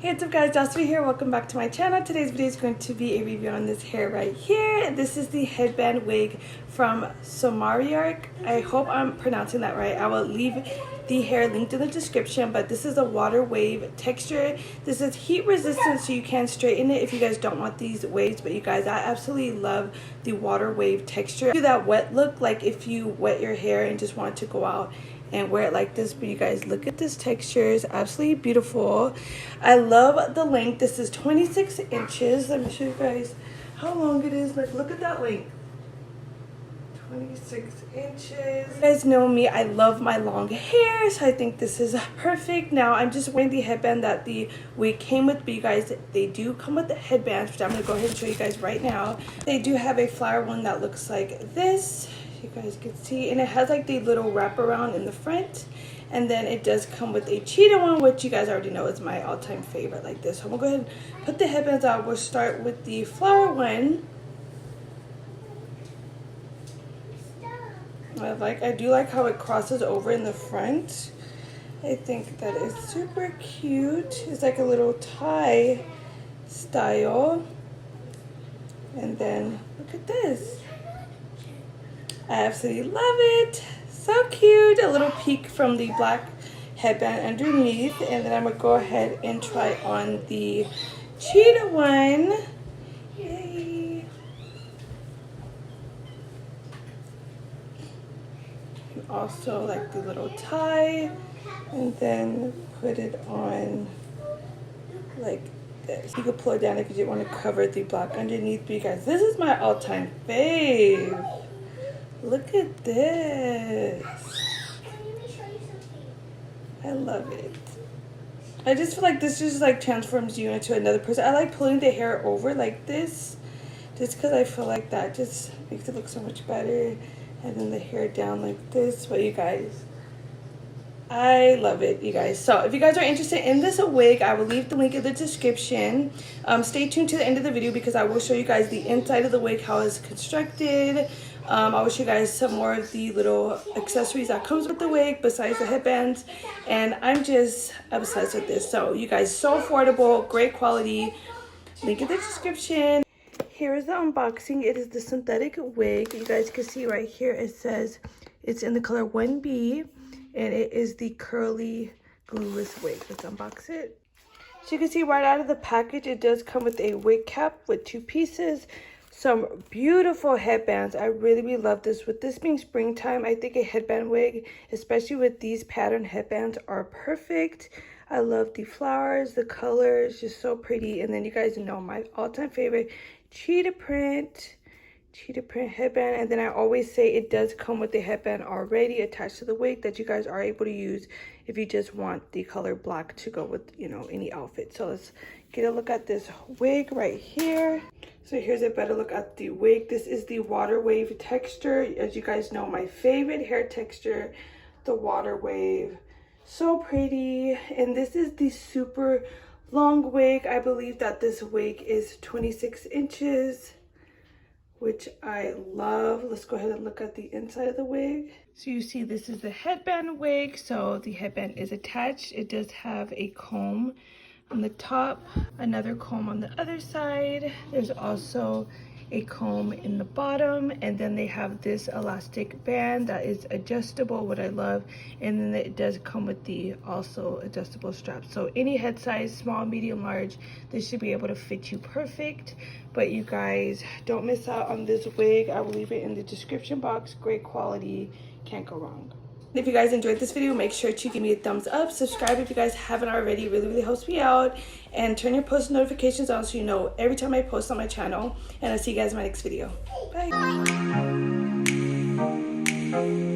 Hey, what's up guys, Dassahmariee here. Welcome back to my channel. Today's video is going to be a review on this hair right here. This is the headband wig from Somiarik. I hope I'm pronouncing that right. I will leave the hair linked in the description, but this is a water wave texture. This is heat resistant, so you can straighten it if you guys don't want these waves. But you guys, I absolutely love the water wave texture. Do that wet look, like if you wet your hair and just want to go out and wear it like this. But you guys, look at this texture. It's absolutely beautiful. I love the length. This is 26 inches. Let me show you guys how long it is. Like, look at that length. 26 inches. You guys know me, I love my long hair, so I think this is perfect. Now I'm just wearing the headband that the wig came with, but you guys, they do come with the headbands, which I'm gonna go ahead and show you guys right now. They do have a flower one that looks like this, you guys can see, and it has like the little wraparound in the front. And then it does come with a cheetah one, which you guys already know is my all-time favorite, like this. So I'm gonna go ahead and put the headbands out. We'll start with the flower one. I do like how it crosses over in the front. I think that is super cute. It's like a little tie style. And then look at this. I absolutely love it. So cute. A little peek from the black headband underneath. And then I'm gonna go ahead and try on the cheetah one. Yay. And also like the little tie. And then put it on like this. You could pull it down if you didn't want to cover the black underneath. But you guys, this is my all-time fave. Look at this. I love it. I just feel like this just like transforms you into another person. I like pulling the hair over like this just because I feel like that just makes it look so much better. And then the hair down like this. But you guys, I love it, you guys. So if you guys are interested in this wig, I will leave the link in the description. Stay tuned to the end of the video because I will show you guys the inside of the wig, how it's constructed. I will show you guys some more of the little accessories that comes with the wig besides the headbands. And I'm just obsessed with this. So you guys, so affordable, great quality. Link in the description. Here is the unboxing. It is the synthetic wig. You guys can see right here it says it's in the color 1B. And it is the curly glueless wig. Let's unbox it. So you can see right out of the package, it does come with a wig cap with 2 pieces. Some beautiful headbands. I really love this. With this being springtime, I think a headband wig, especially with these pattern headbands, are perfect. I love the flowers, the colors, just so pretty. And then you guys know my all-time favorite, cheetah print headband. And then I always say it does come with the headband already attached to the wig that you guys are able to use if you just want the color black to go with, you know, any outfit. So let's get a look at this wig right here. So here's a better look at the wig. This is the water wave texture. As you guys know, my favorite hair texture, the water wave. So pretty. And this is the super long wig. I believe that this wig is 26 inches. Which I love. Let's go ahead and look at the inside of the wig. So you see this is the headband wig. So the headband is attached. It does have a comb on the top, another comb on the other side. There's also a comb in the bottom, and then they have this elastic band that is adjustable, what I love. And then it does come with the also adjustable strap. So any head size, small, medium, large, this should be able to fit you perfect. But you guys, don't miss out on this wig. I will leave it in the description box. Great quality, can't go wrong. If you guys enjoyed this video, make sure to give me a thumbs up. Subscribe if you guys haven't already. It really helps me out. And turn your post notifications on so you know every time I post on my channel. And I'll see you guys in my next video. Bye.